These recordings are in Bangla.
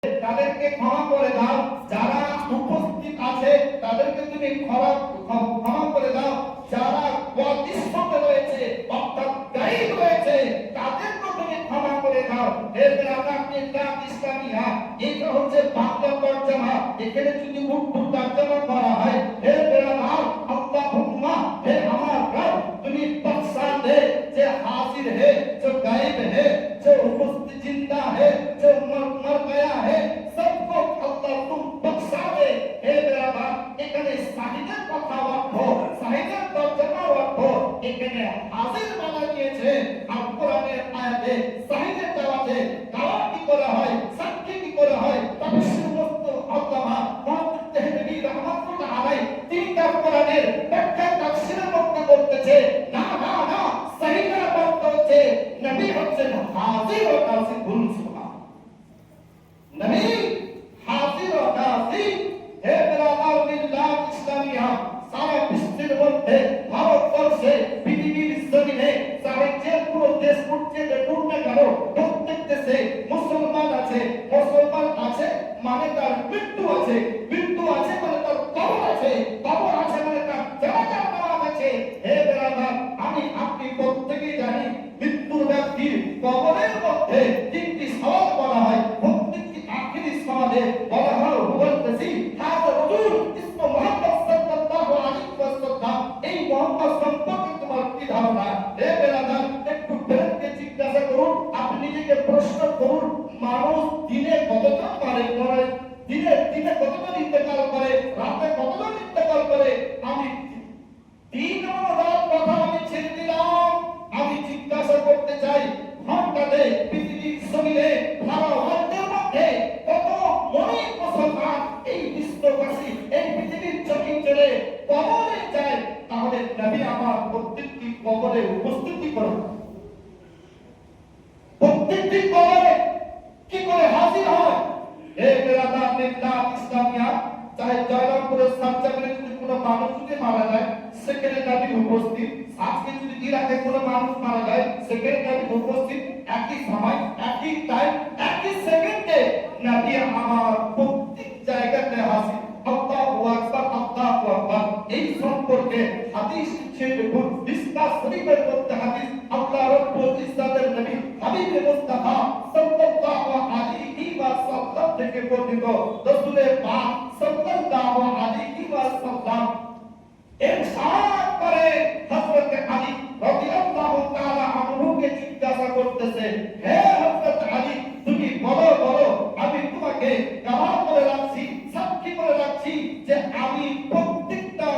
তাদেরকে ক্ষমা করে দাও, যারা উপস্থিত আছে তাদেরকে তুমি ক্ষমা করে দাও, যারা অদৃশ্যতে রয়েছে অর্থাৎ গায়েব রয়েছে তাদেরকে তুমি ক্ষমা করে দাও। এর আপনি ইসলামিয়া এটা হচ্ছে বাংলা তরজমা, এখানে যদি উর্দু তরজমা করা হয় এর নাম আল্লাহুম্মা, হে আমার রব তুমি বখশা দে, যে হাজির है जो गायब है जो उपस्थित जिंदा है जो मर गया है सबको अल्लाह तुम बख्शा दे। हे मेरा बाप এখানে শাহিদের কথা অর্থ শাহিদের তরজমা অর্থ এখানে হাজির বলা গিয়েছে। আর কোরআনের আয়াতে শাহিদের দেওয়াতে দাওয়া কি করা হয়, সাক্ষী কি করা হয়, তাফসীর বস্তু আল্লামা মুহাম্মদ তাহমিদি রাহমাতুল্লাহ আলাইহি তিনি তার কোরআনের ব্যাখ্যা তাফসীরের মধ্যে বলতেছে না না না শাহিদের অর্থ হচ্ছে নবী হচ্ছেন হাজির ও নাজির। বলুন সুবহান নবী হাজির ও নাজির। হে মেরা আল্লাহ ইসলামিয়া সারা বিশ্বের মধ্যে ভারতবর্ষে পৃথিবীর জমিনে চাहे যে পুরো দেশ করছে দেখুন না কেন প্রত্যেক দেশে মুসলমান আছে, মুসলমান আছে মানে তার মৃত্যু আছে, মৃত্যু আছে মানে তার কবর আছে, কবর আছে মানে তার জানাজা নামাজ আছে। হে বেরাদার আমি আপনি প্রত্যেকেই জানি মৃত্যুর ব্যক্তির কবরের মধ্যে তিনটি সওয়াল করা হয়। প্রত্যেকটি আখিরি সওয়ালে বলা হয় হুয়াল তাসি হাযা রাসূল ইসমু মুহাম্মদ সাল্লাল্লাহু আলাইহি ওয়াসাল্লাম। এই মুহাম্মদ সম্পর্কে তোমার কি ধারণা? হে বেরাদার একটু বেরেকে জিজ্ঞাসা করুন, আপনি নিজেকে প্রশ্ন করুন, মানুষ দিনে কতজন করে, দিনে কতজন ইন্তেকাল করে, রাতে কতজন ইন্তেকাল করে? আমি 3 নম্বর কথা আমি ছেড়ে দিলাম, আমি জিজ্ঞাসা করতে চাই ঘন্টাতে পৃথিবীর জমিনে সারা ওয়ার্ল্ডের মধ্যে কত মনিব মুসলমান এই বিশ্ববাসী এই পৃথিবীর জমিন ছেড়ে কবরে যায়? তাহলে নবী আমার প্রত্যেকটি কবরে উপস্থিতি করো, প্রত্যেকটি কবরে কি করে হাজির হয়? হে বেরাদার নিল্লাহ ইসলামিয়া চাहे জয়রামপুরের সাবজাগরে যদি কোনো মানুষ যদি মারা যায় সেখানে নবী উপস্থিত, আজকে যদি ইরাকে কোনো মানুষ মারা যায় সেখানে নবী উপস্থিত, একই সময় একই টাইম একই সেকেন্ডে নবী আমার প্রত্যেক জায়গাতে হাজির। আল্লাহু আকবার আল্লাহু আকবার। এই সম্পর্কে হাদিস ছিল দেখুন মিসকাত শরীফের মধ্যে হাদিস আল্লাহ রাব্বুল ইজ্জাতের নবী হাবিব মুস্তাফা সাল্লাল্লাহু আলাইহি ওয়াসাল্লাম থেকে বর্ণিত রাসূলে পাক সাল্লাল্লাহু আলাইহি ওয়াসাল্লাম ইরশাদ করে হযরত আলী রাদিয়াল্লাহু তাআলা আনহুকে জিজ্ঞাসা করতেছে, হে হযরত আলী তুমি বলো বলো আমি তোমাকে কালাম করে রাখছি, সাক্ষী করে রাখছি যে আমি প্রত্যেকটা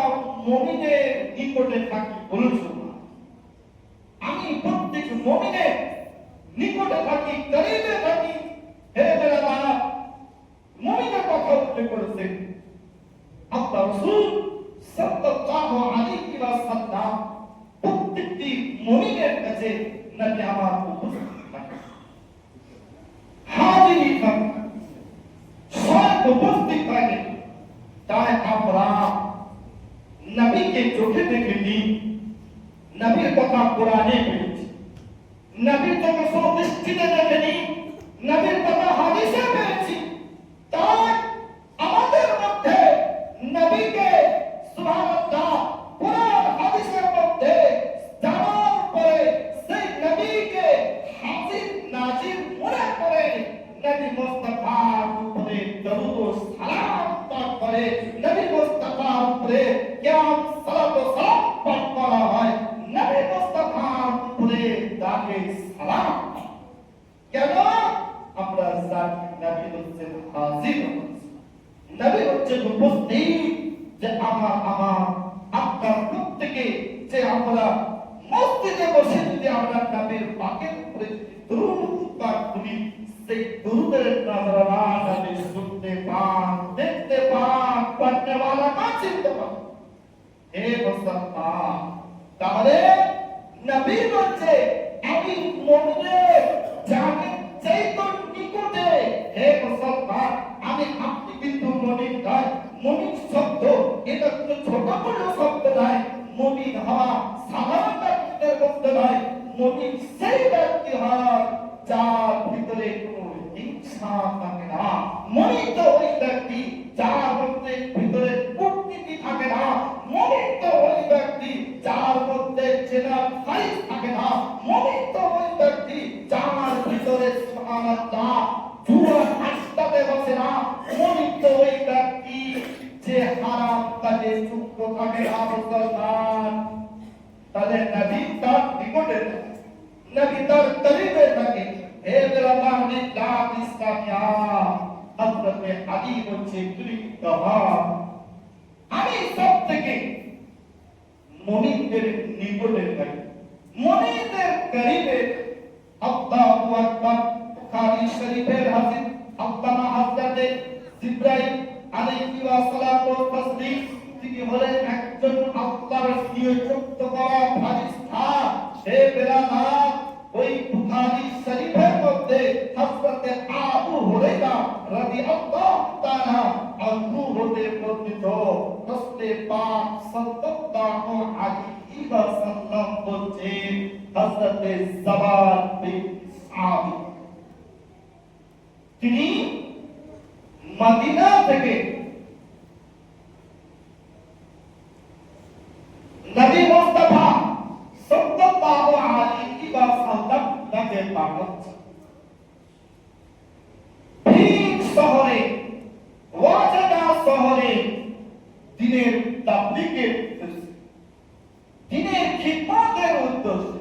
মুমিনের নিকটে থাকি। বলুন সুবহান। আমি প্রত্যেক মুমিনের নিকটে থাকি, করিবে থাকি। হে মেরা বাপ মুমিনের কথা উল্লেখ করেছেন আল্লাহ রাসূল সাল্লাল্লাহু আলাইহি ওয়াসাল্লাম প্রত্যেকটি মুমিনের কাছে নবী আমার উপস্থিত থাকে, হাজির থাকে, সব উপস্থিত থাকে। তাই আমরা নবীকে চোখে দেখেছি, নবীর কথা কোরআনে পেয়েছি, নবীর চোখে দৃষ্টিতে দেখেনি, নবীর কথা হাদিসে পেয়েছি। তাই আমাদের মধ্যে নবীকে সুবহানাল্লাহ কোরআন হাদিসের মধ্যে জানার পরে সেই নবীকে হাজির নাজির মনে করে নবী মুস্তাফার উপরে দরুদ ও সালাম পাঠ করে, নবী মুস্তাফার উপরে কিয়াম সালাত ও সালাম পাঠ করা হয়, নবী মুস্তাফার উপরে দাকে সালাম। কেন? আমরা জানি নবী হচ্ছেন হাজির, নবী হচ্ছেন উপস্থিত। যে আমার আপনার প্রত্যেকে যে আমরা মসজিদে বসে যদি আমরা নবীর পাকের উপরে দরুদ পাঠ করি, সেই দরুদের নজরানা নবী শুনতে পান, দেখতে পান, পড়নে वाला না চিনতে পান। হে মুসলমান, তাহলে নবী বলছে আমি মুমিনের জানের চাইতে নিকটে। হে মুসলমান আমি আপনি কিন্তু মুমিন নয়। মুমিন শব্দ এটা কোনো ছোট বড় শব্দ নয়। মুমিন হওয়া সাধারণ ব্যক্তিদের মধ্যে নয়। মুমিন সেই ব্যক্তি হয় যার ভিতরে কোনো হিংসা থাকে না। ব্যক্তি যার মধ্যে ভিতরে কূটনীতি থাকে না, মুমিন তো ওই ব্যক্তি যার মধ্যে জেনার সাইজ থাকে না, মুমিন তো ওই ব্যক্তি যার ভিতরে সুবহানাল্লাহ জুয়া আস্তাতে বসে না, মুমিন তো ওই ব্যক্তি যে হারাম কাজে যুক্ত থাকে না। মুসলমান তাদের নবী তার নিকটে থাকে, নবী তার করিবে থাকে। হে বেরাদার ইসলাম ইসলামিয়া, হযরত আলী হচ্ছে দুই গওয়ার, আমি সব থেকে মুমিনদের নিকটে থাকি, মুমিনদের করিবে। আল্লাহু আকবার। বুখারী শরীফের হাদিস আল্লামা হযরত জিবরাইল আলাইহিস সালাম ও তাসলিম, তিনি হলেন একজন আল্লাহর নিযুক্ত করা ফেরেশতা। হে বেরাদার, ওই বুখারী শরীফের মধ্যে হযরত আবু হুরায়রা রাদিয়াল্লাহু তাআলা আনহু হতে বর্ণিত রাসূল পাক সাল্লাল্লাহু আলাইহি ওয়াসাল্লাম বলেন, হযরত জাবাল বিন সাবিত তিনি মদিনা থেকে নবী মুস্তাফা সাল্লাল্লাহু আলাইহি ওয়াসাল্লাম নামে পাঠাচ্ছেন। ফিক শহরে, ওয়াজাদা শহরে দ্বীনের তাবলীগের উদ্দেশ্যে, দ্বীনের খিদমতের উদ্দেশ্যে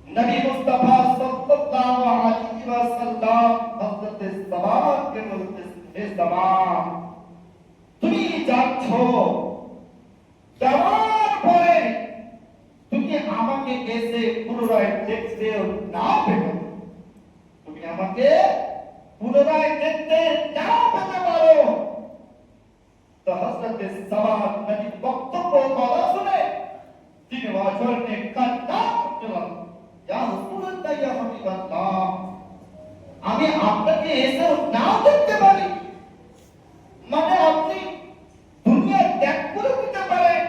নবী মুস্তাফা সাল্লাল্লাহু আলাইহি ওয়াসাল্লাম হযরত জাবালকে বলতেছেন, হে জাবাল, তুমি যাচ্ছ, যাওয়ার পরে তুমি আমাকে এসে পুনরায় দেখতে নাও পেতে, তুমি আমাকে পুনরায় দেখতে নাও পেতে পারো। তো হযরত জাবাল নবীর বক্তব্য কথা শুনে তিনি ওয়াজনে কান্না করতে লাগলেন, ইয়া রাসূলুল্লাহ, ইয়া হাবিবাল্লাহ, আমি আপনাকে এসে নাও দেখতে পারি, মানে আপনি দুনিয়া ত্যাগ করে দিতে পারেন।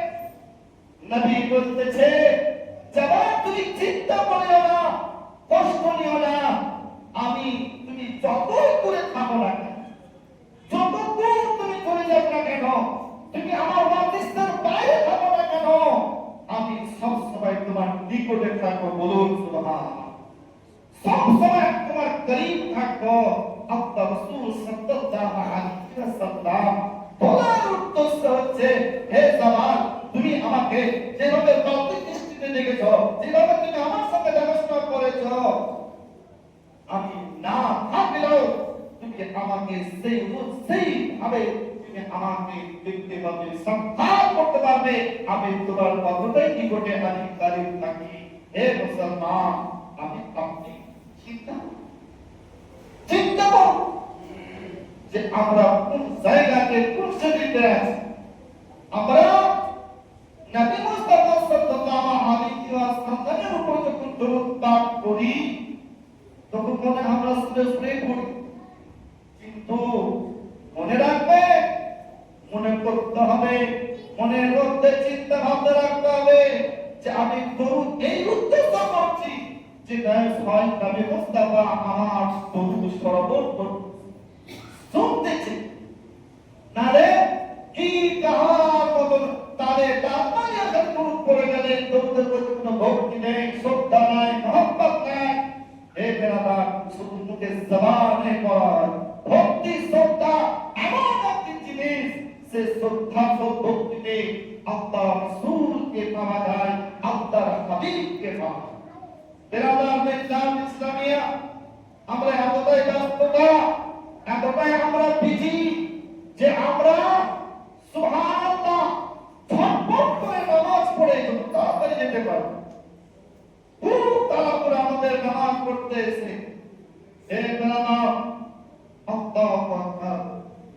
নবী বলতেছে, জাবাল তুমি চিন্তা করিও না, কষ্ট নিও না, আমি তুমি যতই করে থাকো না কেন, যতদূর তুমি চলে যাও না কেন, তুমি আমার ওয়াদিসের বাইরে থাকো না কেন, আমি সব সময় তোমার নিকটে থাকবো। বলুন সুবহানাল্লাহ। সব সময় তোমার করিব থাকবো। আল্লাহ রাসূল সাল্লাল্লাহু আলাইহি ওয়াসাল্লাম বলার উদ্দেশ্য হচ্ছে, হে জাবাল, তুমি আমাকে যেভাবে বাহ্যিক দৃষ্টিতে দেখেছো, যেভাবে তুমি আমার সাথে দেখাশোনা করেছো, আমি না থাকলেও তুমি আমাকে সেইভাবে তুমি আমাকে দেখতে পাবে, সাক্ষাৎ করতে পারবে, আমি তোমার কতটাই নিকটে আমি কারিব থাকি। হে মুসলমান, আমি আপনি চিন্তা করো যে আমরা কোন জায়গাতে, কোন শ্রেণীতে আছি। আমরা নবী মুস্তাফা সাল্লাল্লাহু আলাইহি ওয়াসাল্লামের উপর যখন দরুদ পাঠ করি, তখন মনে আমরা সুরে পড়ি, কিন্তু মনে রাখবে, মনে করতে হবে, মনের মধ্যে চিন্তা ভাবনা রাখতে হবে যে আমি দরুদ এই উদ্দেশ্য করছি যে নবী মুস্তাফা আমার দরুদ শ্রবণ শুনতেছে, নারে কি কাহার মতন তারে তার এখন দরুদ পড়ে গেলে দরুদের প্রতি কোনো ভক্তি নেই, শ্রদ্ধা নাই, মহব্বত নাই। হে বেরাদার, শুধু মুখে জবানে পড়ার ভক্তি শ্রদ্ধা এমন একটি জিনিস, সে শ্রদ্ধা ভক্তিতে আল্লাহ রাসূলকে পাওয়া যায়, আল্লাহর হাবিবকে পাওয়া যায়। বেরাদার ইসলাম ইসলামিয়া, আমরা এতটাই ব্যস্ততা, এতটাই আমরা বিজি যে আমরা সুবহানাল্লাহ ঝটপট করে নামাজ পড়ে যত তাড়াতাড়ি যেতে পারবো, খুব তাড়াতাড়ি আমাদের নামাজ পড়তে এসে হে বেরাদার, আল্লাহু আকবার,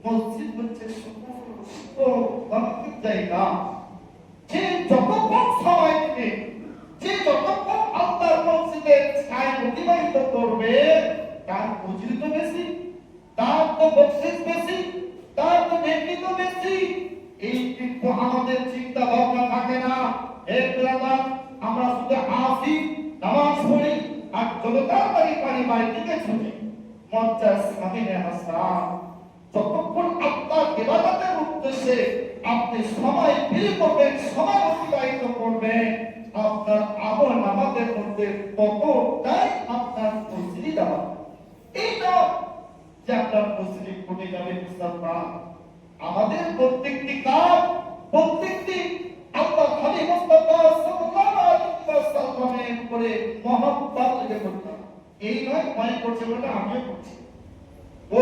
মসজিদ হচ্ছে পবিত্র জায়গা, যে যতক্ষণ সময় নেবে, যে যতক্ষণ আল্লাহর মসজিদে ছায় অতিবাহিত করবে, তার উজির তো বেশি, তার তো বকশিশ বেশি, তার তো নেকি তো বেশি। এই কিন্তু আমাদের চিন্তা ভাবনা থাকে না। হে বেরাদার, আমরা শুধু আসি, নামাজ পড়ি, আর যত তাড়াতাড়ি পারি বাড়ি থেকে ছুটি। মজ্জা সামিনে হাসান, যত এসে আপনি সময় বের করবেন, সময় অতিবাহিত করবেন, আপনার আমল নামাজের মধ্যে ততটাই আপনার উপস্থিতি দেওয়া। এই নয় যে আপনার উপস্থিতি ঘটে যাবে মুসলমান। আমাদের প্রত্যেকটি কাজ, প্রত্যেকটি আল্লাহ খালি মুস্তাফা সাল্লাল্লাহু আলাইহি ওয়াসাল্লামের উপরে মহব্বত লেগে করতে। এই নয় মনে করছে বলে আমিও করছি, ও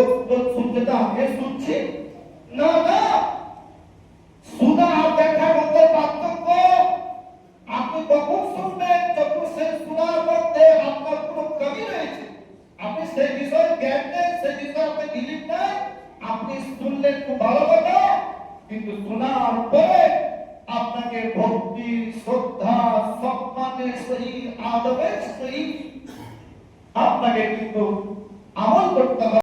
শুনতে তো আমিও শুনছি, না না, শোনা আর দেখার মধ্যে পার্থক্য। আপনি কখন শুনবেন যখন সে শোনার মধ্যে আপনার কোনো কমি রয়েছে, আপনি সেই বিষয়ে জ্ঞান নেই, সেই বিষয়ে আপনি বিলিভ নাই, আপনি শুনলেন খুব ভালো কথা, কিন্তু শোনার পরে আপনাকে ভক্তি, শ্রদ্ধা, সম্মানের সহিত, আদবের সহিত আপনাকে কিন্তু আমল করতে হবে।